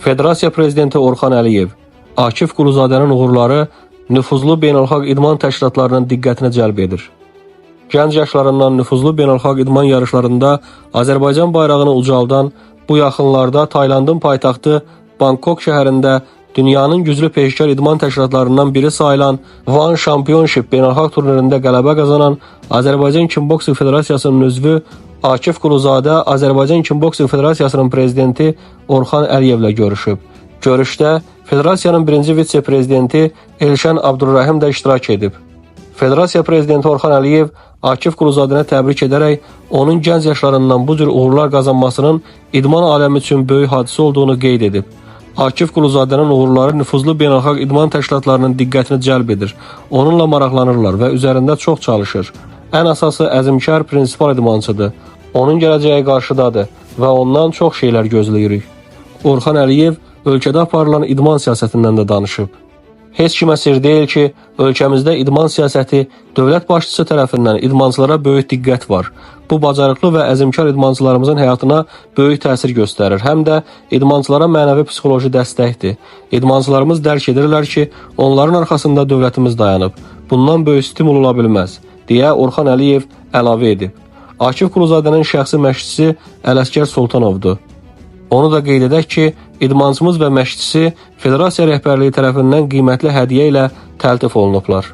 Federasiya prezidenti Orxan Əliyev, Akif Quluzadənin uğurları nüfuzlu beynəlxalq idman təşkilatlarının diqqətini cəlb edir. Gənc yaşlarından nüfuzlu beynəlxalq idman yarışlarında Azərbaycan bayrağını ucaldan, bu yaxınlarda Taylandın paytaxtı Bangkok şəhərində dünyanın güclü peşəkar idman təşkilatlarından biri sayılan One Championship beynəlxalq turnirində qələbə qazanan Azərbaycan Kimboksing Federasiyasının üzvü Akif Quluzadə Azərbaycan Kimboksing Federasiyasının prezidenti Orxan Əliyevlə görüşüb. Görüşdə Federasiyanın birinci vitse-prezidenti Elşən Abdurrahim də iştirak edib. Federasiya prezidenti Orxan Əliyev Akif Quluzadəni təbrik edərək onun gənc yaşlarından bu cür uğurlar qazanmasının idman aləmi üçün böyük hadisə olduğunu qeyd edib. Akif Quluzadənin uğurları nüfuzlu beynəlxalq idman təşkilatlarının diqqətini cəlb edir. Onunla maraqlanırlar və üzərində çox çalışır. Ən əsası əzmkar prinsipal idmançıdır. Onun gələcəyi qarşıdadır və ondan çox şeylər gözləyirik. Orxan Əliyev ölkədə aparılan idman siyasətindən də danışıb. Heç kimə sir deyil ki, ölkəmizdə idman siyasəti dövlət başçısı tərəfindən idmançılara böyük diqqət var. Bu bacarıqlı və əzmkar idmançılarımızın həyatına böyük təsir göstərir. Həm də idmançılara mənəvi psixoloji dəstəkdir. İdmançılarımız dərk edirlər ki, onların arxasında dövlətimiz dayanıb. Bundan böyük stimul ola bilməz, deyə Orxan Əliyev əlavə edib. Akif Quluzadənin şəxsi məşqçisi Ələsgər Sultanovdur. Onu da qeyd edək ki, idmançımız və məşqçisi Federasiya rəhbərliyi tərəfindən qiymətli hədiyyə ilə təltif olunublar.